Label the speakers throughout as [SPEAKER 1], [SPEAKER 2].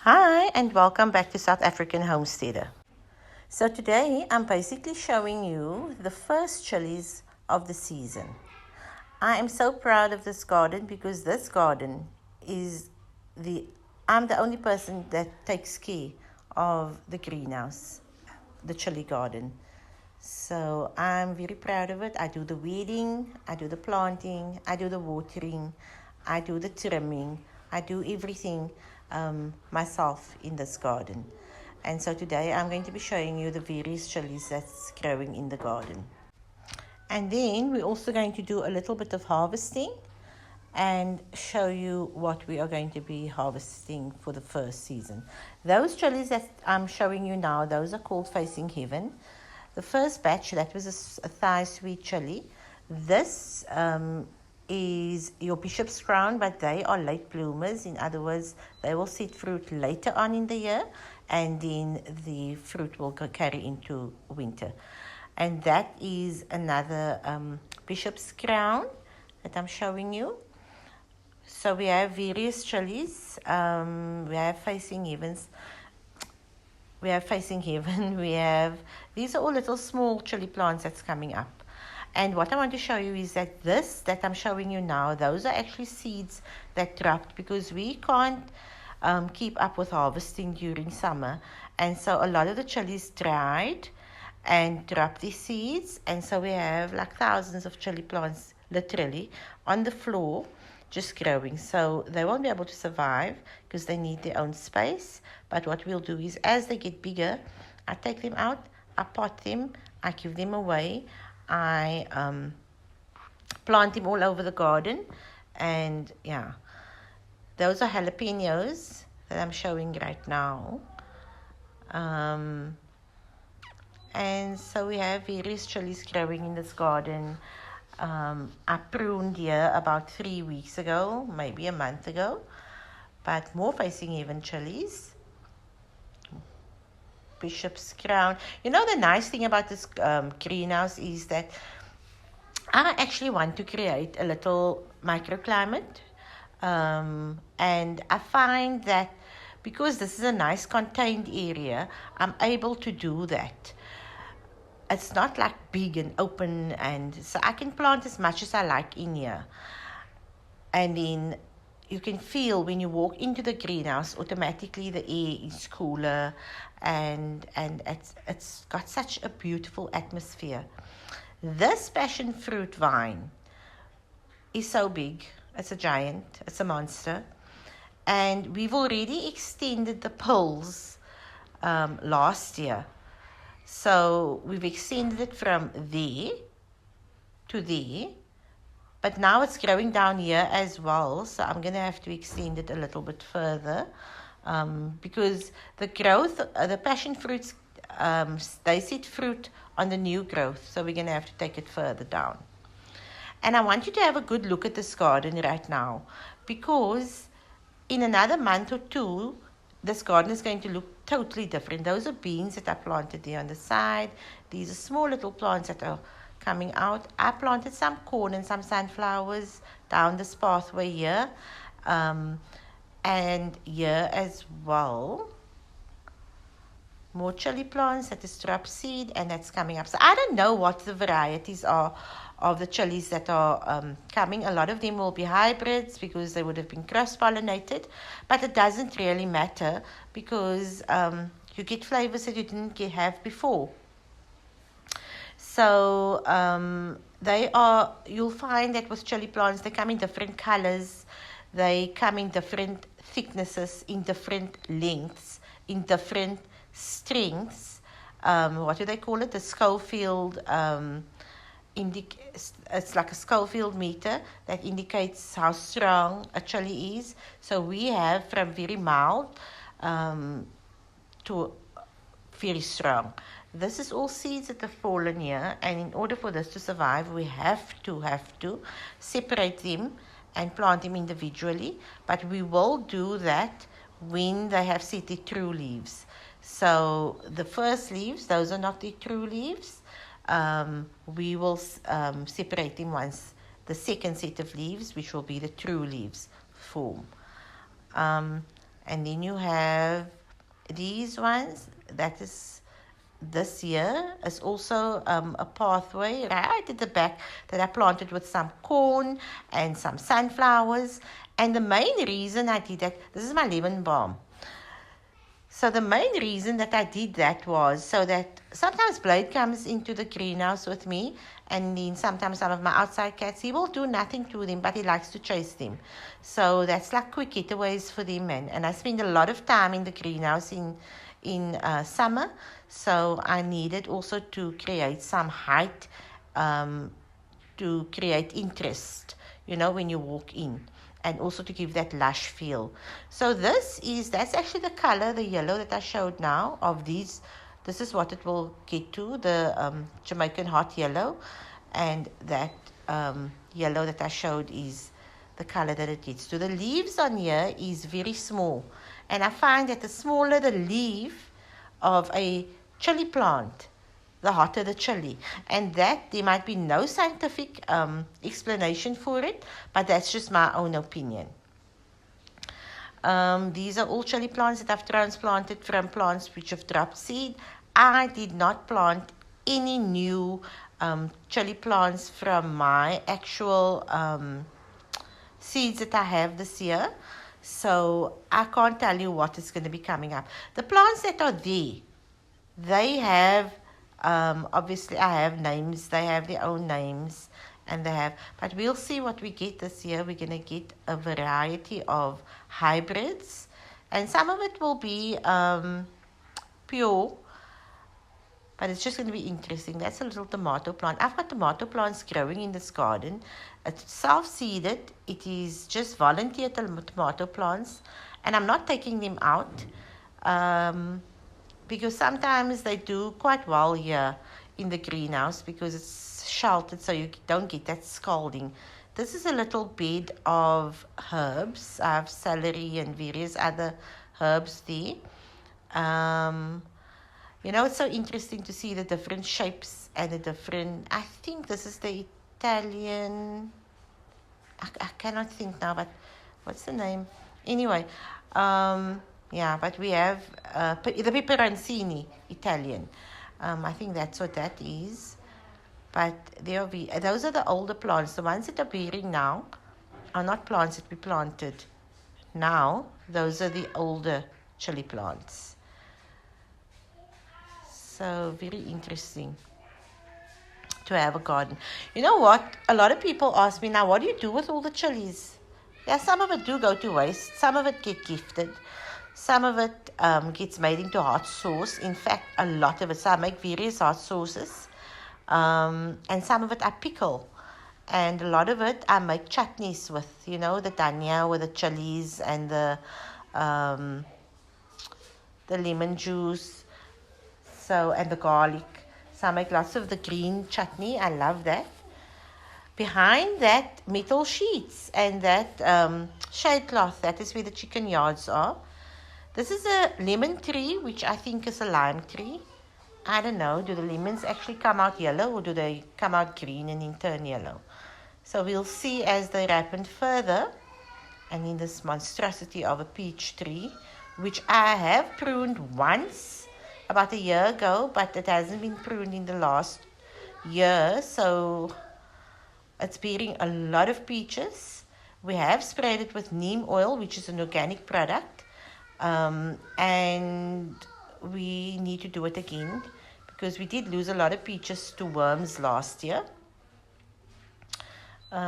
[SPEAKER 1] Hi and welcome back to South African Homesteader. So today I'm basically showing you the first chilies of the season. I am so proud of this garden because this garden is I'm the only person that takes care of the greenhouse, the Chillie Garden. So I'm very proud of it. I do the weeding, I do the planting, I do the watering, I do the trimming, I do everything myself in this garden. And so today I'm going to be showing you the various chilies that's growing in the garden. And then we're also going to do a little bit of harvesting and show you what we are going to be harvesting for the first season. Those chilies that I'm showing you now, those are called Facing Heaven. The first batch, that was a Thai sweet chili. This is your Bishop's Crown, but they are late bloomers. In other words, they will set fruit later on in the year, and then the fruit will carry into winter. And that is another Bishop's Crown that I'm showing you. So we have various chilies. We have Facing Heavens. We have Facing Heaven. These are all little small chili plants that's coming up. And what I want to show you is that this that I'm showing you now, those are actually seeds that dropped because we can't keep up with harvesting during summer. And so a lot of the chilies dried and dropped these seeds. And so we have like thousands of chili plants literally on the floor just growing. So they won't be able to survive because they need their own space. But what we'll do is as they get bigger, I take them out, I pot them, I give them away, I plant them all over the garden. And yeah, those are jalapenos that I'm showing right now. And so we have various chilies growing in this garden. I pruned here about 3 weeks ago, maybe a month ago, but more Facing Heaven chilies. Bishop's Crown. You know, the nice thing about this greenhouse is that I actually want to create a little microclimate. And I find that because this is a nice contained area, I'm able to do that. It's not like big and open, and so I can plant as much as I like in here. And then you can feel when you walk into the greenhouse, automatically the air is cooler, and it's got such a beautiful atmosphere. This passion fruit vine is so big. It's a giant. It's a monster. And we've already extended the poles last year. So we've extended it from there to there. But now it's growing down here as well. So I'm going to have to extend it a little bit further. Because the growth, the passion fruits, they set fruit on the new growth. So we're going to have to take it further down. And I want you to have a good look at this garden right now. Because in another month or two, this garden is going to look totally different. Those are beans that I planted there on the side. These are small little plants that are coming out. I planted some corn and some sunflowers down this pathway here. And here as well. More chili plants that is drop seed and that's coming up. So I don't know what the varieties are of the chilies that are coming. A lot of them will be hybrids because they would have been cross-pollinated. But it doesn't really matter because you get flavors that you didn't have before. So you'll find that with chili plants, they come in different colors. They come in different thicknesses, in different lengths, in different strengths. What do they call it? The Schofield it's like a Schofield meter that indicates how strong a chili is. So we have from very mild to very strong. This is all seeds that have fallen here, and in order for this to survive, we have to separate them and plant them individually. But we will do that when they have set their true leaves. So the first leaves, those are not the true leaves. We will separate them once the second set of leaves, which will be the true leaves, form. And then you have these ones. That is this year is also a pathway right at the back that I planted with some corn and some sunflowers. And the main reason I did that, this is my lemon balm. So the main reason that I did that was so that sometimes Blade comes into the greenhouse with me, and then sometimes some of my outside cats, he will do nothing to them, but he likes to chase them. So that's like quick getaways for them. And I spend a lot of time in the greenhouse in summer. So I needed also to create some height, to create interest, when you walk in, and also to give that lush feel. So that's actually the color, the yellow that I showed now of these. This is what it will get to, the Jamaican hot yellow. And that yellow that I showed is the color that it gets to. The leaves on here is very small. And I find that the smaller the leaf of a chili plant, the hotter the chili. And that there might be no scientific explanation for it, but that's just my own opinion. These are all chili plants that I've transplanted from plants which have dropped seed. I did not plant any new chili plants from my actual seeds that I have this year. So I can't tell you what is going to be coming up. The plants that are there, they have obviously I have names, they have their own names, but we'll see what we get this year. We're going to get a variety of hybrids, and some of it will be pure, but it's just going to be interesting. That's a little tomato plant. I've got tomato plants growing in this garden. It's self-seeded. It is just volunteer tomato plants, and I'm not taking them out. Because sometimes they do quite well here in the greenhouse because it's sheltered, so you don't get that scalding. This is a little bed of herbs. I have celery and various other herbs there. It's so interesting to see the different shapes and the different... I think this is the Italian... I cannot think now, but what's the name? Anyway, yeah, but we have the peperoncini Italian. I think that's what that is. But those are the older plants. The ones that are bearing now are not plants that we planted now. Those are the older chili plants. So very interesting to have a garden. You know what? A lot of people ask me now, what do you do with all the chilies? Yeah, some of it do go to waste. Some of it get gifted. Some of it gets made into hot sauce. In fact, a lot of it. So I make various hot sauces. And some of it I pickle. And a lot of it I make chutneys with, the dhania with the chillies and the lemon juice. And the garlic. So I make lots of the green chutney. I love that. Behind that, metal sheets and that shade cloth. That is where the chicken yards are. This is a lemon tree, which I think is a lime tree. I don't know. Do the lemons actually come out yellow, or do they come out green and then turn yellow? So we'll see as they ripen further. And then this monstrosity of a peach tree, which I have pruned once about a year ago, but it hasn't been pruned in the last year. So it's bearing a lot of peaches. We have sprayed it with neem oil, which is an organic product. And we need to do it again because we did lose a lot of peaches to worms last year.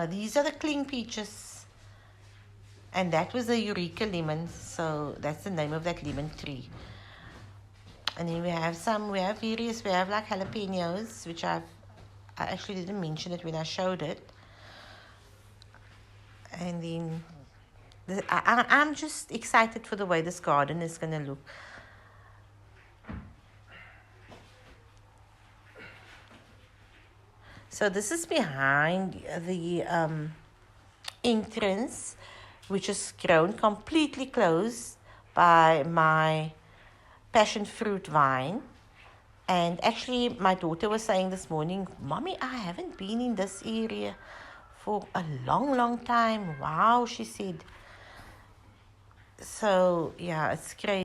[SPEAKER 1] These are the cling peaches, and that was the Eureka lemon, so that's the name of that lemon tree. And then we have various, we have like jalapenos, which I actually didn't mention it when I showed it. And then I'm just excited for the way this garden is going to look. So this is behind the entrance, which is grown completely closed by my passion fruit vine. And actually, my daughter was saying this morning, Mommy, I haven't been in this area for a long, long time. Wow, she said. So yeah, it's crazy.